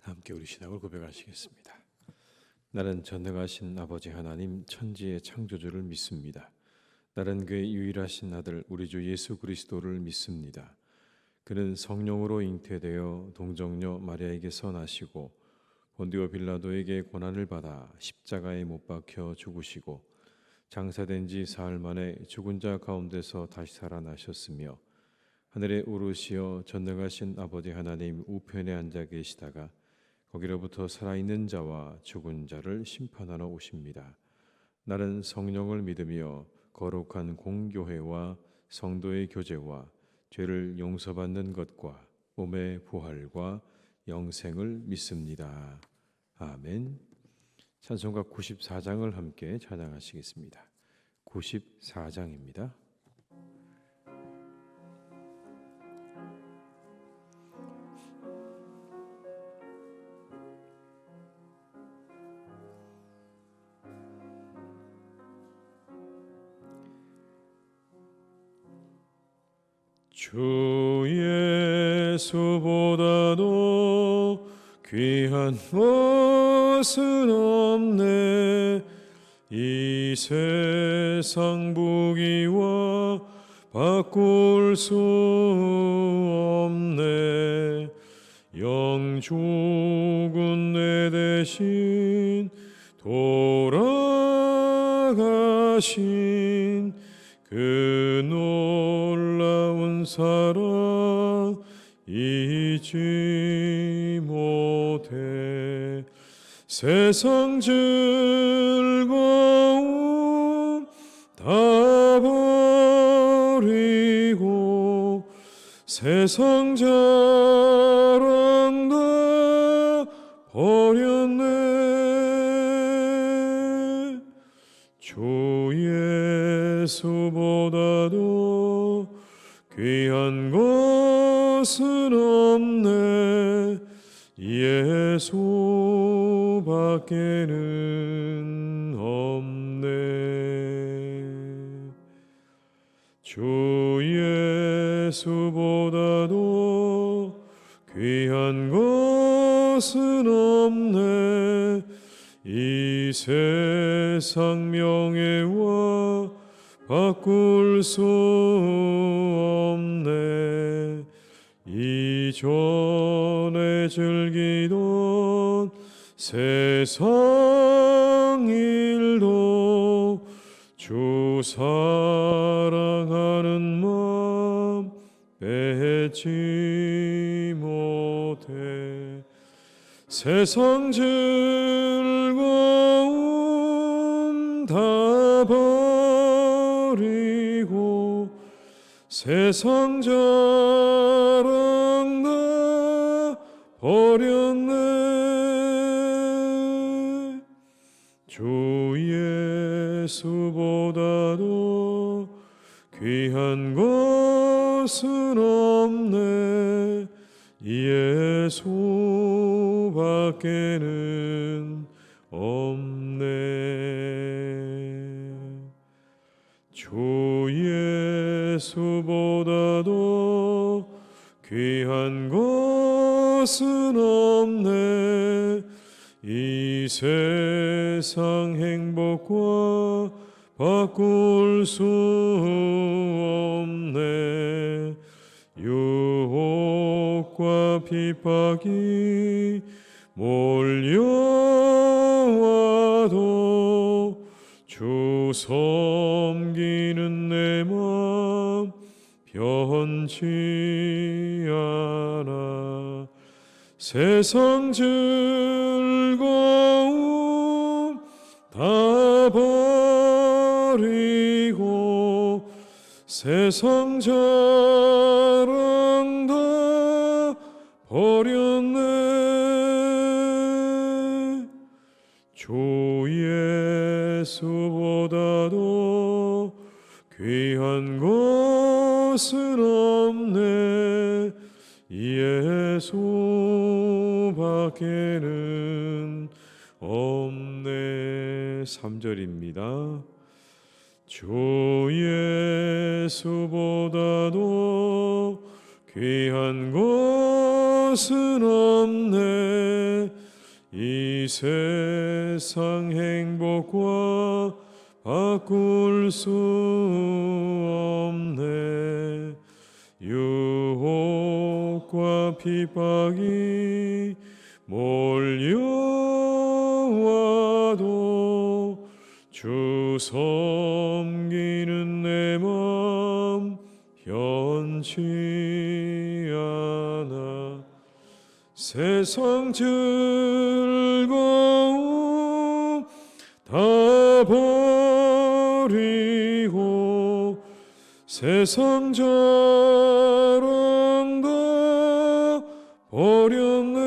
함께 우리 신앙을 고백하시겠습니다. 나는 전능하신 아버지 하나님 천지의 창조주를 믿습니다. 나는 그의 유일하신 아들 우리 주 예수 그리스도를 믿습니다. 그는 성령으로 잉태되어 동정녀 마리아에게서 나시고 본디오 빌라도에게 고난을 받아 십자가에 못 박혀 죽으시고 장사된 지 사흘 만에 죽은 자 가운데서 다시 살아나셨으며 하늘에 오르시어 전능하신 아버지 하나님 우편에 앉아 계시다가 거기로부터 살아있는 자와 죽은 자를 심판하러 오십니다. 나는 성령을 믿으며 거룩한 공교회와 성도의 교제와 죄를 용서받는 것과 몸의 부활과 영생을 믿습니다. 아멘. 찬송가 94장을 함께 찬양하시겠습니다. 94장입니다. 주 예수보다도 귀한 것은 없네. 이 세상 부귀와 바꿀 수 없네. 영 죽은 내 대신 돌아가신 그 놀라운 사랑 잊지 못해. 세상 즐거움 다 버리고 세상 자랑 다 버렸네. 주 예수보다도 귀한 것은 없네. 예수밖에는 없네. 주 예수보다도 귀한 것은 없네. 이 세상 명예와 바꿀 수 없네. 이전에 즐기던 세상 일도 주 사랑하는 마음 뺏지 못해. 세상 즐거움 다 버리고 세상 자랑 다 버렸네. 주 예수보다도 귀한 것은 없네. 예수밖에는 없네. 주 예수보다도 귀한 것은 없네. 이 세상 행복과 바꿀 수 없네. 유혹과 핍박이 몰려와도 주 섬기는 내 맘 변치 않아. 세상 즐거움 다 버리고 세상 자랑 다 버렸네. 주 예수보다도 귀한 것은 없네. 예수밖에는 없네. 3절입니다. 주 예수보다도 귀한 것은 없네. 이 세상 행복과 바꿀 수 없네. 유혹과 핍박이 몰려와도 주 섬기는 내 맘 변치 않아. 세상 즐거움 다 버리고 세상 자랑 다 버렸네.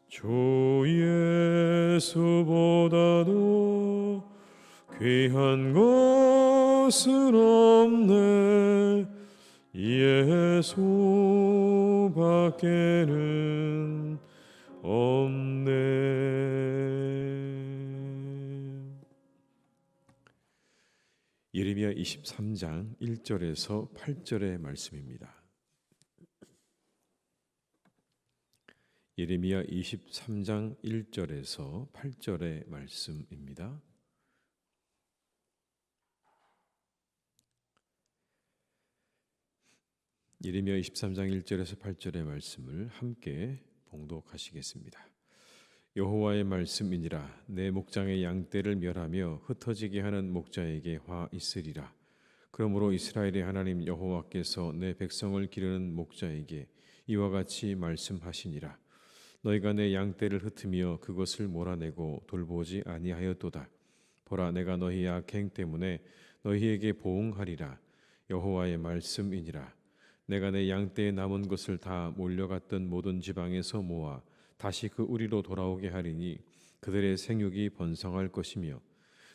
주 예수보다도 귀한 것은 없네. 예수밖에는 없네. 예레미야 23장 1절에서 8절의 말씀입니다. 예레미야 23장 1절에서 8절의 말씀입니다. 예레미야 23장 1절에서 8절의 말씀을 함께 봉독하시겠습니다. 여호와의 말씀이니라. 내 목장의 양떼를 멸하며 흩어지게 하는 목자에게 화 있으리라. 그러므로 이스라엘의 하나님 여호와께서 내 백성을 기르는 목자에게 이와 같이 말씀하시니라. 너희가 내 양떼를 흩으며 그것을 몰아내고 돌보지 아니하였도다. 보라, 내가 너희의 악행 때문에 너희에게 보응하리라. 여호와의 말씀이니라. 내가 내 양떼에 남은 것을 다 몰려갔던 모든 지방에서 모아 다시 그 우리로 돌아오게 하리니 그들의 생육이 번성할 것이며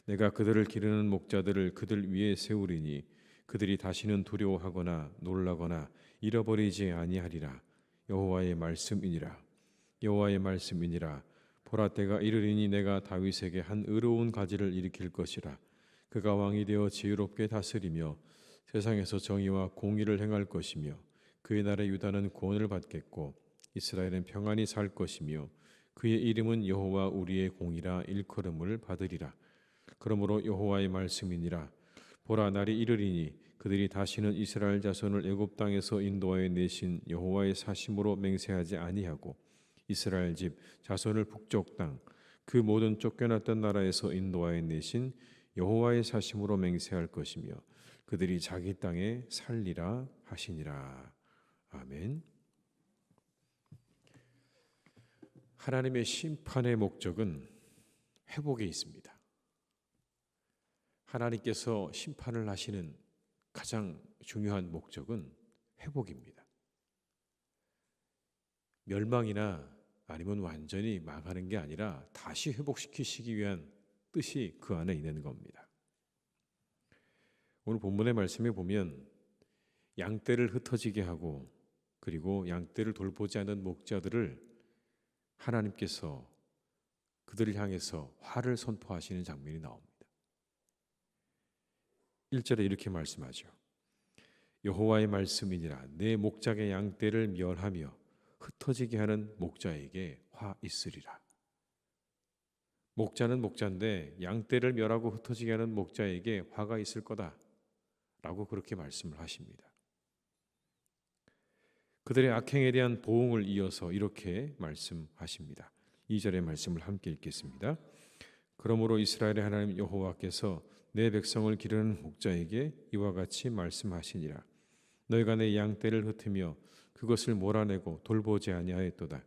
내가 그들을 기르는 목자들을 그들 위에 세우리니 그들이 다시는 두려워하거나 놀라거나 잃어버리지 아니하리라. 여호와의 말씀이니라. 여호와의 말씀이니라. 보라, 때가 이르리니 내가 다윗에게 한 의로운 가지를 일으킬 것이라. 그가 왕이 되어 지혜롭게 다스리며 세상에서 정의와 공의를 행할 것이며 그의 나라 유다는 구원을 받겠고 이스라엘은 평안히 살 것이며 그의 이름은 여호와 우리의 공이라 일컬음을 받으리라. 그러므로 여호와의 말씀이니라. 보라, 날이 이르리니 그들이 다시는 이스라엘 자손을 애굽 땅에서 인도하여 내신 여호와의 사심으로 맹세하지 아니하고 이스라엘 집 자손을 북쪽 땅 그 모든 쫓겨났던 나라에서 인도하여 내신 여호와의 사심으로 맹세할 것이며 그들이 자기 땅에 살리라 하시니라. 아멘. 하나님의 심판의 목적은 회복에 있습니다. 하나님께서 심판을 하시는 가장 중요한 목적은 회복입니다. 멸망이나 아니면 완전히 망하는 게 아니라 다시 회복시키시기 위한 뜻이 그 안에 있는 겁니다. 오늘 본문의 말씀에 보면 양떼를 흩어지게 하고 그리고 양떼를 돌보지 않는 목자들을 하나님께서 그들을 향해서 화를 선포하시는 장면이 나옵니다. 1절에 이렇게 말씀하죠. 여호와의 말씀이니라. 내 목장의 양떼를 멸하며 흩어지게 하는 목자에게 화 있으리라. 목자는 목자인데 양떼를 멸하고 흩어지게 하는 목자에게 화가 있을 거다 라고 그렇게 말씀을 하십니다. 그들의 악행에 대한 보응을 이어서 이렇게 말씀하십니다. 2절의 말씀을 함께 읽겠습니다. 그러므로 이스라엘의 하나님 여호와께서 내 백성을 기르는 목자에게 이와 같이 말씀하시니라. 너희가 내 양떼를 흩으며 그것을 몰아내고 돌보지 아니하였도다.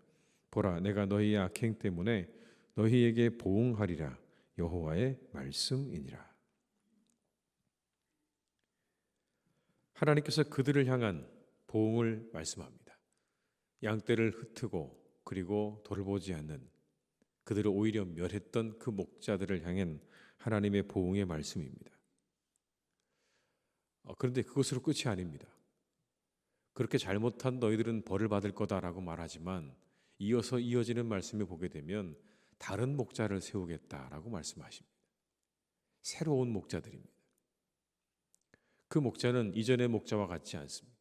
보라, 내가 너희의 악행 때문에 너희에게 보응하리라. 여호와의 말씀이니라. 하나님께서 그들을 향한 보응을 말씀합니다. 양떼를 흩고 그리고 돌보지 않는 그들을 오히려 멸했던 그 목자들을 향한 하나님의 보응의 말씀입니다. 그런데 그것으로 끝이 아닙니다. 그렇게 잘못한 너희들은 벌을 받을 거다라고 말하지만 이어서 이어지는 말씀을 보게 되면 다른 목자를 세우겠다라고 말씀하십니다. 새로운 목자들입니다. 그 목자는 이전의 목자와 같지 않습니다.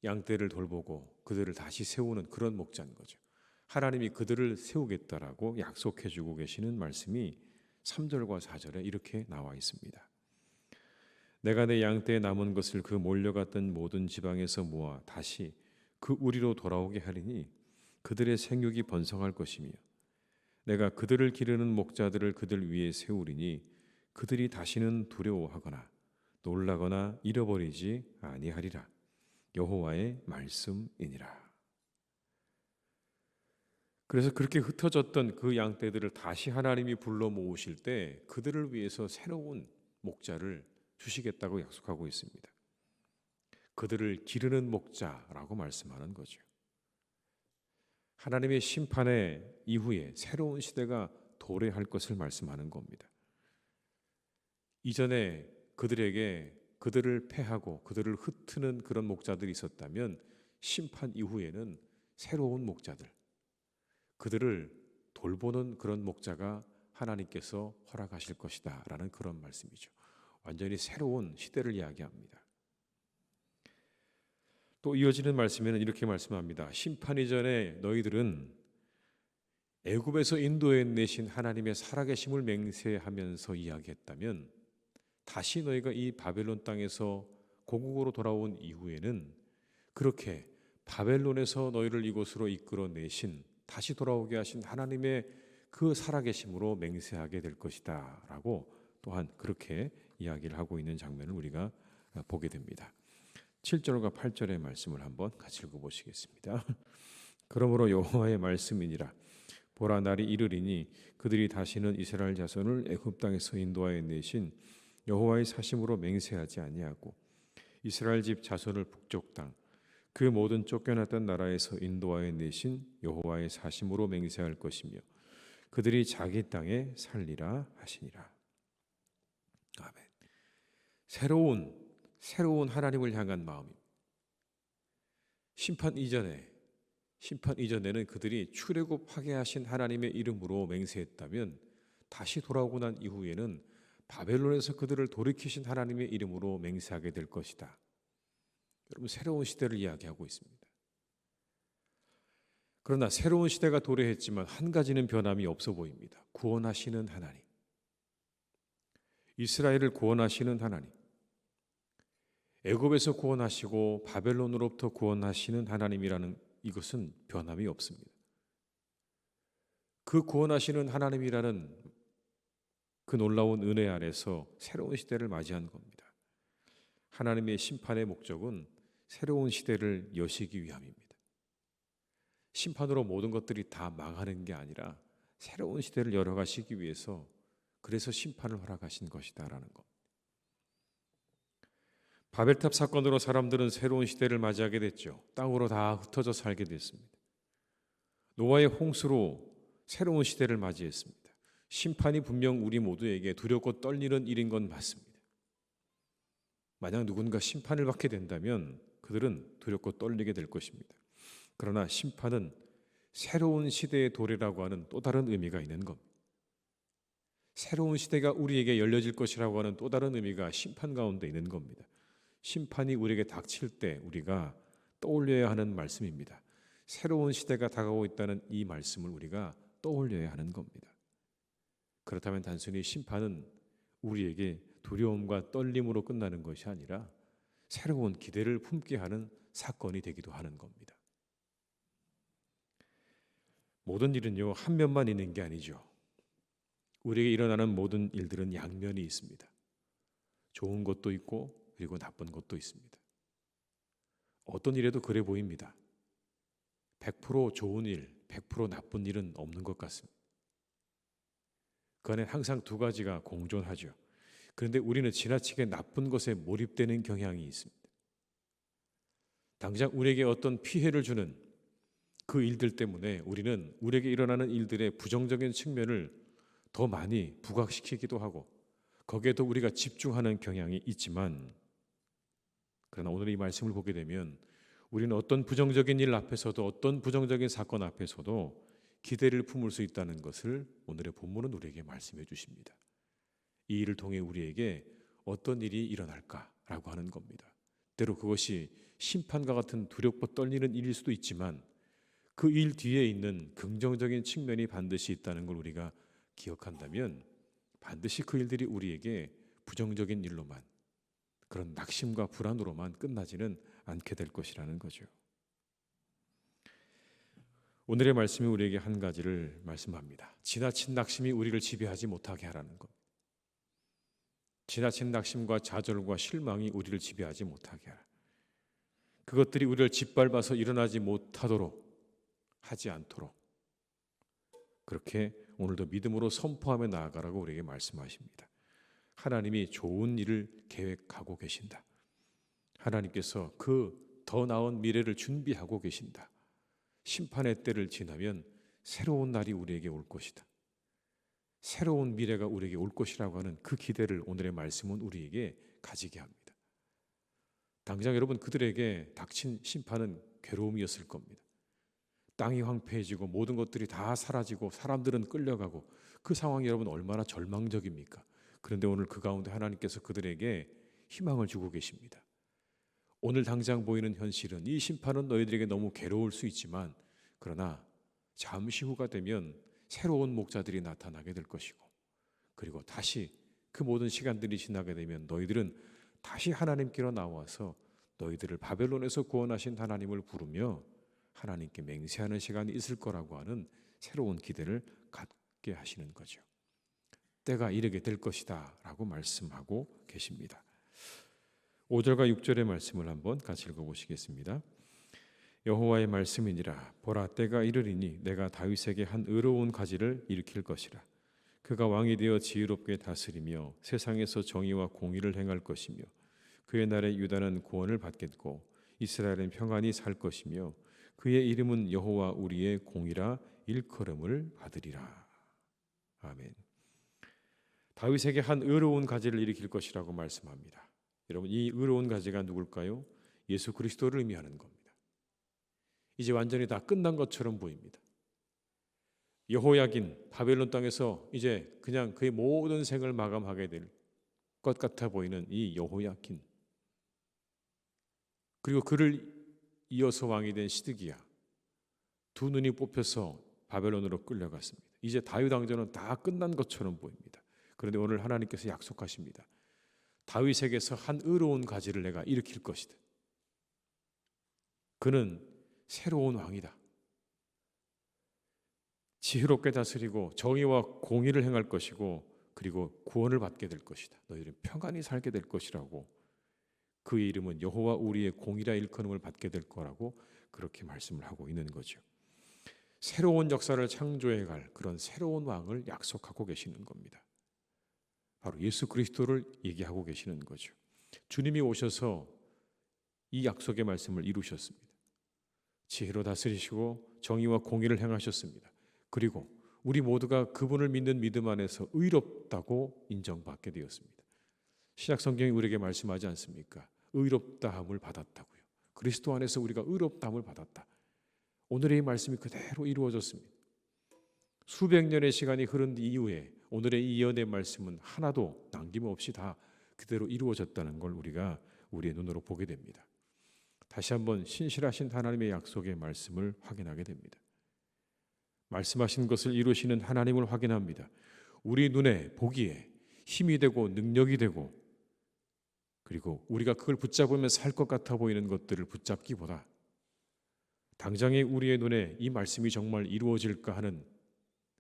양떼를 돌보고 그들을 다시 세우는 그런 목자인 거죠. 하나님이 그들을 세우겠다라고 약속해 주고 계시는 말씀이 3절과 4절에 이렇게 나와 있습니다. 내가 내 양떼에 남은 것을 그 몰려갔던 모든 지방에서 모아 다시 그 우리로 돌아오게 하리니 그들의 생육이 번성할 것이며 내가 그들을 기르는 목자들을 그들 위에 세우리니 그들이 다시는 두려워하거나 놀라거나 잃어버리지 아니하리라. 여호와의 말씀이니라. 그래서 그렇게 흩어졌던 그 양떼들을 다시 하나님이 불러 모으실 때 그들을 위해서 새로운 목자를 주시겠다고 약속하고 있습니다. 그들을 기르는 목자라고 말씀하는 거죠. 하나님의 심판의 이후에 새로운 시대가 도래할 것을 말씀하는 겁니다. 이전에 그들에게 그들을 패하고 그들을 흩트는 그런 목자들이 있었다면 심판 이후에는 새로운 목자들, 그들을 돌보는 그런 목자가 하나님께서 허락하실 것이다 라는 그런 말씀이죠. 완전히 새로운 시대를 이야기합니다. 또 이어지는 말씀에는 이렇게 말씀합니다. 심판 이전에 너희들은 애굽에서 인도해 내신 하나님의 살아계심을 맹세하면서 이야기했다면 다시 너희가 이 바벨론 땅에서 고국으로 돌아온 이후에는 그렇게 바벨론에서 너희를 이곳으로 이끌어 내신 다시 돌아오게 하신 하나님의 그 살아계심으로 맹세하게 될 것이다 라고 또한 그렇게 이야기를 하고 있는 장면을 우리가 보게 됩니다. 7절과 8절의 말씀을 한번 같이 읽어보시겠습니다. 그러므로 여호와의 말씀이니라. 보라, 날이 이르리니 그들이 다시는 이스라엘 자손을 애굽 땅에서 인도하여 내신 여호와의 사심으로 맹세하지 아니하고 이스라엘 집 자손을 북쪽 땅 그 모든 쫓겨났던 나라에서 인도하여 내신 여호와의 사심으로 맹세할 것이며 그들이 자기 땅에 살리라 하시니라. 아멘. 새로운 하나님을 향한 마음입니다. 심판 이전에는 그들이 출애굽하게 하신 하나님의 이름으로 맹세했다면 다시 돌아오고 난 이후에는 바벨론에서 그들을 돌이키신 하나님의 이름으로 맹세하게 될 것이다. 여러분, 새로운 시대를 이야기하고 있습니다. 그러나 새로운 시대가 도래했지만 한 가지는 변함이 없어 보입니다. 구원하시는 하나님, 이스라엘을 구원하시는 하나님, 애굽에서 구원하시고 바벨론으로부터 구원하시는 하나님이라는 이것은 변함이 없습니다. 그 구원하시는 하나님이라는 그 놀라운 은혜 안에서 새로운 시대를 맞이한 겁니다. 하나님의 심판의 목적은 새로운 시대를 여시기 위함입니다. 심판으로 모든 것들이 다 망하는 게 아니라 새로운 시대를 열어가시기 위해서 그래서 심판을 허락하신 것이다라는 것. 바벨탑 사건으로 사람들은 새로운 시대를 맞이하게 됐죠. 땅으로 다 흩어져 살게 됐습니다. 노아의 홍수로 새로운 시대를 맞이했습니다. 심판이 분명 우리 모두에게 두렵고 떨리는 일인 건 맞습니다. 만약 누군가 심판을 받게 된다면 그들은 두렵고 떨리게 될 것입니다. 그러나 심판은 새로운 시대의 도래라고 하는 또 다른 의미가 있는 겁니다. 새로운 시대가 우리에게 열려질 것이라고 하는 또 다른 의미가 심판 가운데 있는 겁니다. 심판이 우리에게 닥칠 때 우리가 떠올려야 하는 말씀입니다. 새로운 시대가 다가오고 있다는 이 말씀을 우리가 떠올려야 하는 겁니다. 그렇다면 단순히 심판은 우리에게 두려움과 떨림으로 끝나는 것이 아니라 새로운 기대를 품게 하는 사건이 되기도 하는 겁니다. 모든 일은요, 한 면만 있는 게 아니죠. 우리에게 일어나는 모든 일들은 양면이 있습니다. 좋은 것도 있고 그리고 나쁜 것도 있습니다. 어떤 일에도 그래 보입니다. 100% 좋은 일, 100% 나쁜 일은 없는 것 같습니다. 그 안에 항상 두 가지가 공존하죠. 그런데 우리는 지나치게 나쁜 것에 몰입되는 경향이 있습니다. 당장 우리에게 어떤 피해를 주는 그 일들 때문에 우리는 우리에게 일어나는 일들의 부정적인 측면을 더 많이 부각시키기도 하고 거기에 더 우리가 집중하는 경향이 있지만, 그러나 오늘 이 말씀을 보게 되면 우리는 어떤 부정적인 일 앞에서도 어떤 부정적인 사건 앞에서도 기대를 품을 수 있다는 것을 오늘의 본문은 우리에게 말씀해 주십니다. 이 일을 통해 우리에게 어떤 일이 일어날까라고 하는 겁니다. 때로 그것이 심판과 같은 두렵고 떨리는 일일 수도 있지만 그 일 뒤에 있는 긍정적인 측면이 반드시 있다는 걸 우리가 기억한다면 반드시 그 일들이 우리에게 부정적인 일로만, 그런 낙심과 불안으로만 끝나지는 않게 될 것이라는 거죠. 오늘의 말씀이 우리에게 한 가지를 말씀합니다. 지나친 낙심이 우리를 지배하지 못하게 하라는 것. 지나친 낙심과 좌절과 실망이 우리를 지배하지 못하게 하라. 그것들이 우리를 짓밟아서 일어나지 못하도록 하지 않도록 그렇게 오늘도 믿음으로 선포하며 나아가라고 우리에게 말씀하십니다. 하나님이 좋은 일을 계획하고 계신다. 하나님께서 그 더 나은 미래를 준비하고 계신다. 심판의 때를 지나면 새로운 날이 우리에게 올 것이다. 새로운 미래가 우리에게 올 것이라고 하는 그 기대를 오늘의 말씀은 우리에게 가지게 합니다. 당장 여러분 그들에게 닥친 심판은 괴로움이었을 겁니다. 땅이 황폐해지고 모든 것들이 다 사라지고 사람들은 끌려가고 그 상황이 여러분 얼마나 절망적입니까? 그런데 오늘 그 가운데 하나님께서 그들에게 희망을 주고 계십니다. 오늘 당장 보이는 현실은 이 심판은 너희들에게 너무 괴로울 수 있지만 그러나 잠시 후가 되면 새로운 목자들이 나타나게 될 것이고 그리고 다시 그 모든 시간들이 지나게 되면 너희들은 다시 하나님께로 나와서 너희들을 바벨론에서 구원하신 하나님을 부르며 하나님께 맹세하는 시간이 있을 거라고 하는 새로운 기대를 갖게 하시는 거죠. 때가 이르게 될 것이다 라고 말씀하고 계십니다. 5절과 6절의 말씀을 한번 같이 읽어보시겠습니다. 여호와의 말씀이니라. 보라, 때가 이르리니 내가 다윗에게 한 의로운 가지를 일으킬 것이라. 그가 왕이 되어 지혜롭게 다스리며 세상에서 정의와 공의를 행할 것이며 그의 날에 유다는 구원을 받겠고 이스라엘은 평안히 살 것이며 그의 이름은 여호와 우리의 공이라 일컬음을 받으리라. 아멘. 다윗에게 한 의로운 가지를 일으킬 것이라고 말씀합니다. 여러분, 이 의로운 가지가 누굴까요? 예수 그리스도를 의미하는 겁니다. 이제 완전히 다 끝난 것처럼 보입니다. 여호야긴 바벨론 땅에서 이제 그냥 그의 모든 생을 마감하게 될 것 같아 보이는 이 여호야긴, 그리고 그를 이어서 왕이 된 시드기야, 두 눈이 뽑혀서 바벨론으로 끌려갔습니다. 이제 다윗 왕조는 다 끝난 것처럼 보입니다. 그런데 오늘 하나님께서 약속하십니다. 다윗에게서 한 의로운 가지를 내가 일으킬 것이다. 그는 새로운 왕이다. 지혜롭게 다스리고 정의와 공의를 행할 것이고 그리고 구원을 받게 될 것이다. 너희들은 평안히 살게 될 것이라고, 그의 이름은 여호와 우리의 공이라 일컬음을 받게 될 거라고 그렇게 말씀을 하고 있는 거죠. 새로운 역사를 창조해갈 그런 새로운 왕을 약속하고 계시는 겁니다. 바로 예수 그리스도를 얘기하고 계시는 거죠. 주님이 오셔서 이 약속의 말씀을 이루셨습니다. 지혜로 다스리시고 정의와 공의를 행하셨습니다. 그리고 우리 모두가 그분을 믿는 믿음 안에서 의롭다고 인정받게 되었습니다. 신약 성경이 우리에게 말씀하지 않습니까? 의롭다함을 받았다고요. 그리스도 안에서 우리가 의롭다함을 받았다. 오늘의 이 말씀이 그대로 이루어졌습니다. 수백 년의 시간이 흐른 이후에 오늘의 이 예언의 말씀은 하나도 남김없이 다 그대로 이루어졌다는 걸 우리가 우리의 눈으로 보게 됩니다. 다시 한번 신실하신 하나님의 약속의 말씀을 확인하게 됩니다. 말씀하신 것을 이루시는 하나님을 확인합니다. 우리 눈에 보기에 힘이 되고 능력이 되고 그리고 우리가 그걸 붙잡으면 살 것 같아 보이는 것들을 붙잡기보다 당장에 우리의 눈에 이 말씀이 정말 이루어질까 하는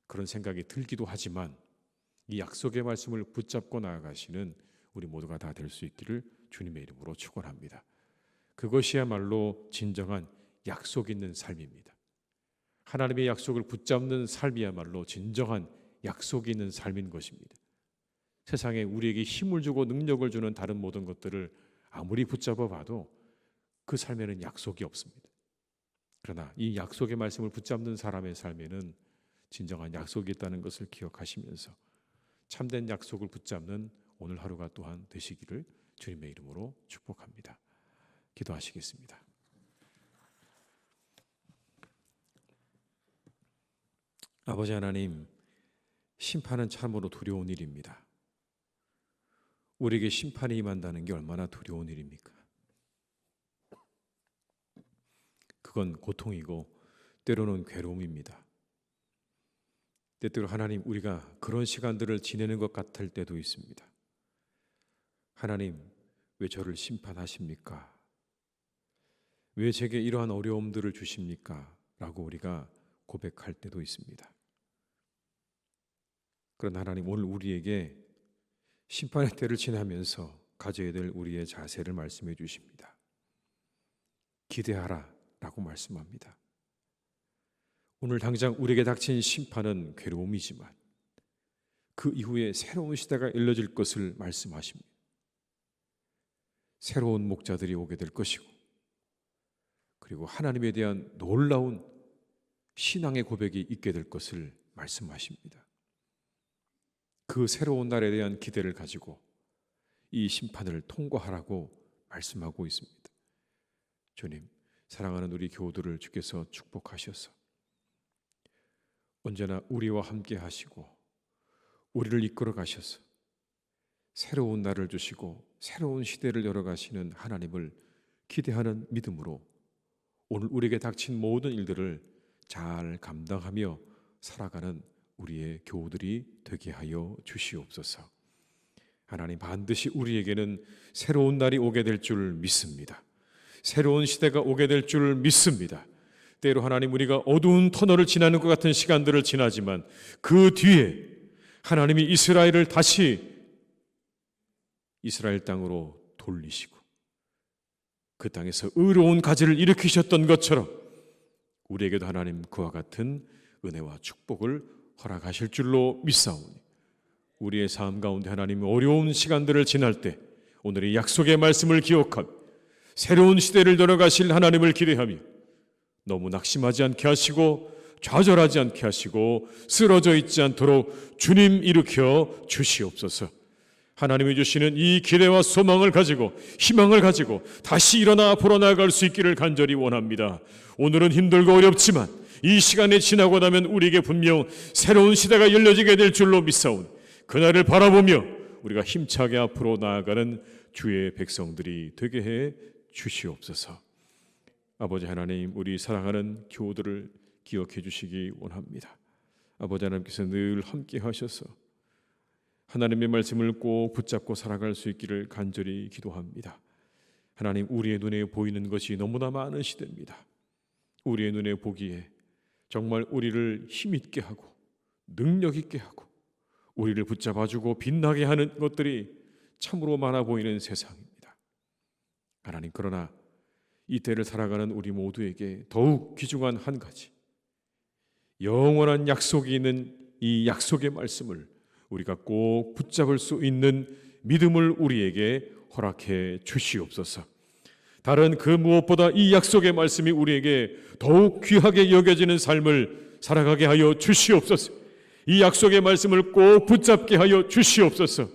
그런 생각이 들기도 하지만 이 약속의 말씀을 붙잡고 나아가시는 우리 모두가 다 될 수 있기를 주님의 이름으로 축원합니다. 그것이야말로 진정한 약속 있는 삶입니다. 하나님의 약속을 붙잡는 삶이야말로 진정한 약속 있는 삶인 것입니다. 세상에 우리에게 힘을 주고 능력을 주는 다른 모든 것들을 아무리 붙잡아 봐도 그 삶에는 약속이 없습니다. 그러나 이 약속의 말씀을 붙잡는 사람의 삶에는 진정한 약속이 있다는 것을 기억하시면서 참된 약속을 붙잡는 오늘 하루가 또한 되시기를 주님의 이름으로 축복합니다. 기도하시겠습니다. 아버지 하나님, 심판은 참으로 두려운 일입니다. 우리에게 심판이 임한다는 게 얼마나 두려운 일입니까? 그건 고통이고 때로는 괴로움입니다. 때때로 하나님, 우리가 그런 시간들을 지내는 것 같을 때도 있습니다. 하나님, 왜 저를 심판하십니까? 왜 제게 이러한 어려움들을 주십니까? 라고 우리가 고백할 때도 있습니다. 그러나 하나님, 오늘 우리에게 심판의 때를 지나면서 가져야 될 우리의 자세를 말씀해 주십니다. 기대하라 라고 말씀합니다. 오늘 당장 우리에게 닥친 심판은 괴로움이지만 그 이후에 새로운 시대가 열려질 것을 말씀하십니다. 새로운 목자들이 오게 될 것이고, 그리고 하나님에 대한 놀라운 신앙의 고백이 있게 될 것을 말씀하십니다. 그 새로운 날에 대한 기대를 가지고 이 심판을 통과하라고 말씀하고 있습니다. 주님, 사랑하는 우리 교우들을 주께서 축복하셔서 언제나 우리와 함께 하시고 우리를 이끌어 가셔서 새로운 날을 주시고 새로운 시대를 열어가시는 하나님을 기대하는 믿음으로 오늘 우리에게 닥친 모든 일들을 잘 감당하며 살아가는 우리의 교우들이 되게 하여 주시옵소서. 하나님, 반드시 우리에게는 새로운 날이 오게 될 줄 믿습니다. 새로운 시대가 오게 될 줄 믿습니다. 때로 하나님, 우리가 어두운 터널을 지나는 것 같은 시간들을 지나지만 그 뒤에 하나님이 이스라엘을 다시 이스라엘 땅으로 돌리시고 그 땅에서 의로운 가지를 일으키셨던 것처럼 우리에게도 하나님 그와 같은 은혜와 축복을 허락하실 줄로 믿사오니 우리의 삶 가운데 하나님 어려운 시간들을 지날 때 오늘의 약속의 말씀을 기억하며 새로운 시대를 열어가실 하나님을 기대하며 너무 낙심하지 않게 하시고 좌절하지 않게 하시고 쓰러져 있지 않도록 주님 일으켜 주시옵소서. 하나님이 주시는 이 기대와 소망을 가지고 희망을 가지고 다시 일어나 앞으로 나아갈 수 있기를 간절히 원합니다. 오늘은 힘들고 어렵지만 이 시간이 지나고 나면 우리에게 분명 새로운 시대가 열려지게 될 줄로 믿사오니 그날을 바라보며 우리가 힘차게 앞으로 나아가는 주의 백성들이 되게 해 주시옵소서. 아버지 하나님, 우리 사랑하는 교우들을 기억해 주시기 원합니다. 아버지 하나님께서 늘 함께 하셔서 하나님의 말씀을 꼭 붙잡고 살아갈 수 있기를 간절히 기도합니다. 하나님, 우리의 눈에 보이는 것이 너무나 많은 시대입니다. 우리의 눈에 보기에 정말 우리를 힘있게 하고 능력 있게 하고 우리를 붙잡아주고 빛나게 하는 것들이 참으로 많아 보이는 세상입니다. 하나님, 그러나 이 때를 살아가는 우리 모두에게 더욱 귀중한 한 가지, 영원한 약속이 있는 이 약속의 말씀을 우리가 꼭 붙잡을 수 있는 믿음을 우리에게 허락해 주시옵소서. 다른 그 무엇보다 이 약속의 말씀이 우리에게 더욱 귀하게 여겨지는 삶을 살아가게 하여 주시옵소서. 이 약속의 말씀을 꼭 붙잡게 하여 주시옵소서.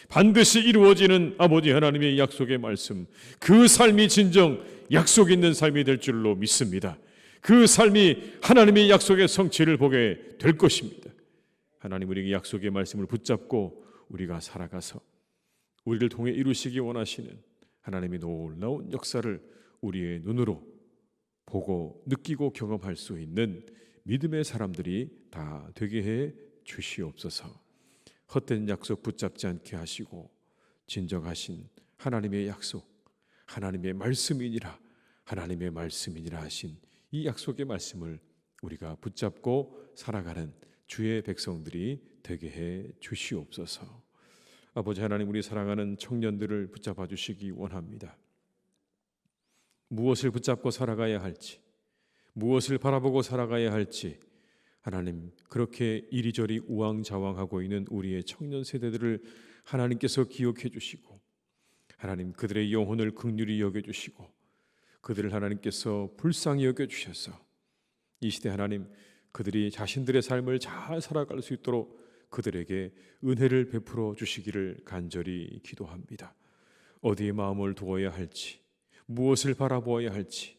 반드시 이루어지는 아버지 하나님의 약속의 말씀, 그 삶이 진정 약속 있는 삶이 될 줄로 믿습니다. 그 삶이 하나님의 약속의 성취를 보게 될 것입니다. 하나님, 우리에게 약속의 말씀을 붙잡고 우리가 살아가서 우리를 통해 이루시기 원하시는 하나님의 놀라운 역사를 우리의 눈으로 보고 느끼고 경험할 수 있는 믿음의 사람들이 다 되게 해 주시옵소서. 헛된 약속 붙잡지 않게 하시고 진정하신 하나님의 약속, 하나님의 말씀이니라, 하나님의 말씀이니라 하신 이 약속의 말씀을 우리가 붙잡고 살아가는 주의 백성들이 되게 해 주시옵소서. 아버지 하나님, 우리 사랑하는 청년들을 붙잡아 주시기 원합니다. 무엇을 붙잡고 살아가야 할지, 무엇을 바라보고 살아가야 할지 하나님, 그렇게 이리저리 우왕좌왕하고 있는 우리의 청년 세대들을 하나님께서 기억해 주시고 하나님, 그들의 영혼을 긍휼히 여겨주시고 그들을 하나님께서 불쌍히 여겨주셔서 이 시대 하나님, 그들이 자신들의 삶을 잘 살아갈 수 있도록 그들에게 은혜를 베풀어 주시기를 간절히 기도합니다. 어디에 마음을 두어야 할지, 무엇을 바라보아야 할지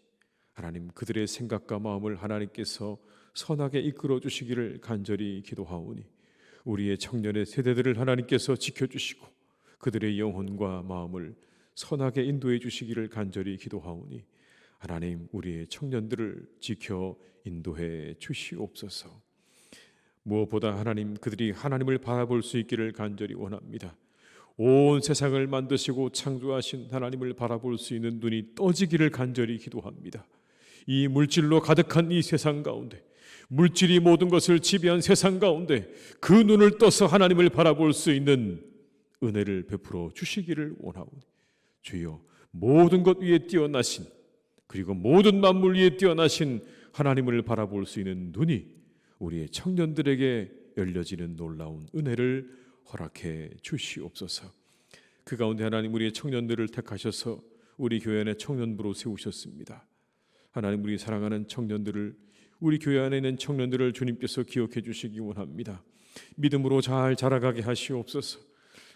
하나님, 그들의 생각과 마음을 하나님께서 선하게 이끌어 주시기를 간절히 기도하오니 우리의 청년의 세대들을 하나님께서 지켜주시고 그들의 영혼과 마음을 선하게 인도해 주시기를 간절히 기도하오니 하나님, 우리의 청년들을 지켜 인도해 주시옵소서. 무엇보다 하나님, 그들이 하나님을 바라볼 수 있기를 간절히 원합니다. 온 세상을 만드시고 창조하신 하나님을 바라볼 수 있는 눈이 떠지기를 간절히 기도합니다. 이 물질로 가득한 이 세상 가운데, 물질이 모든 것을 지배한 세상 가운데 그 눈을 떠서 하나님을 바라볼 수 있는 은혜를 베풀어 주시기를 원하오니 주여, 모든 것 위에 뛰어나신, 그리고 모든 만물 위에 뛰어나신 하나님을 바라볼 수 있는 눈이 우리의 청년들에게 열려지는 놀라운 은혜를 허락해 주시옵소서. 그 가운데 하나님, 우리의 청년들을 택하셔서 우리 교회 안에 청년부로 세우셨습니다. 하나님, 우리 사랑하는 청년들을, 우리 교회 안에 있는 청년들을 주님께서 기억해 주시기 원합니다. 믿음으로 잘 자라가게 하시옵소서.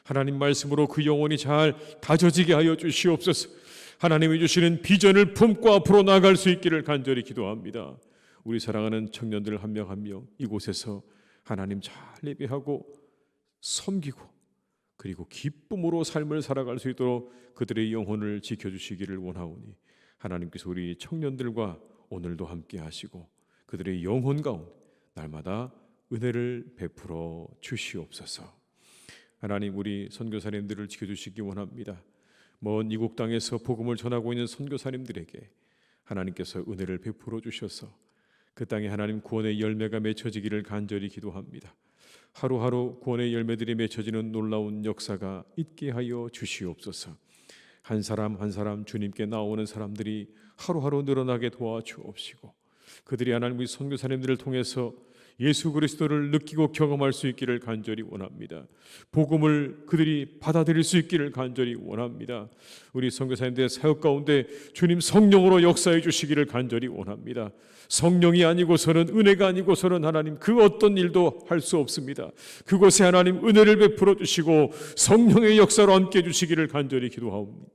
하나님 말씀으로 그 영혼이 잘 다져지게 하여 주시옵소서. 하나님이 주시는 비전을 품고 앞으로 나아갈 수 있기를 간절히 기도합니다. 우리 사랑하는 청년들 한 명 한 명 이곳에서 하나님 잘 예배하고 섬기고, 그리고 기쁨으로 삶을 살아갈 수 있도록 그들의 영혼을 지켜주시기를 원하오니 하나님께서 우리 청년들과 오늘도 함께 하시고 그들의 영혼 가운데 날마다 은혜를 베풀어 주시옵소서. 하나님, 우리 선교사님들을 지켜주시기 원합니다. 먼 이국 땅에서 복음을 전하고 있는 선교사님들에게 하나님께서 은혜를 베풀어 주셔서 그 땅에 하나님 구원의 열매가 맺혀지기를 간절히 기도합니다. 하루하루 구원의 열매들이 맺혀지는 놀라운 역사가 있게 하여 주시옵소서. 한 사람 한 사람 주님께 나오는 사람들이 하루하루 늘어나게 도와주옵시고 그들이 하나님 우리 선교사님들을 통해서 예수 그리스도를 느끼고 경험할 수 있기를 간절히 원합니다. 복음을 그들이 받아들일 수 있기를 간절히 원합니다. 우리 선교사님들의 사역 가운데 주님 성령으로 역사해 주시기를 간절히 원합니다. 성령이 아니고서는, 은혜가 아니고서는 하나님 그 어떤 일도 할 수 없습니다. 그곳에 하나님 은혜를 베풀어 주시고 성령의 역사로 함께 해 주시기를 간절히 기도하옵니다.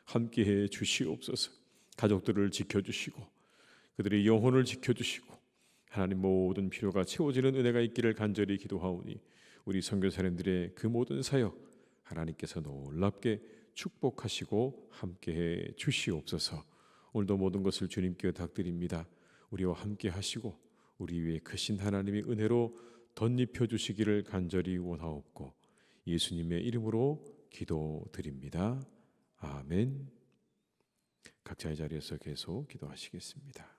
함께 해 주시옵소서. 가족들을 지켜주시고 그들의 영혼을 지켜주시고 하나님 모든 필요가 채워지는 은혜가 있기를 간절히 기도하오니 우리 선교사님들의 그 모든 사역 하나님께서 놀랍게 축복하시고 함께해 주시옵소서. 오늘도 모든 것을 주님께 탁드립니다. 우리와 함께 하시고 우리 위에 크신 하나님의 은혜로 덧입혀 주시기를 간절히 원하옵고 예수님의 이름으로 기도드립니다. 아멘. 각자의 자리에서 계속 기도하시겠습니다.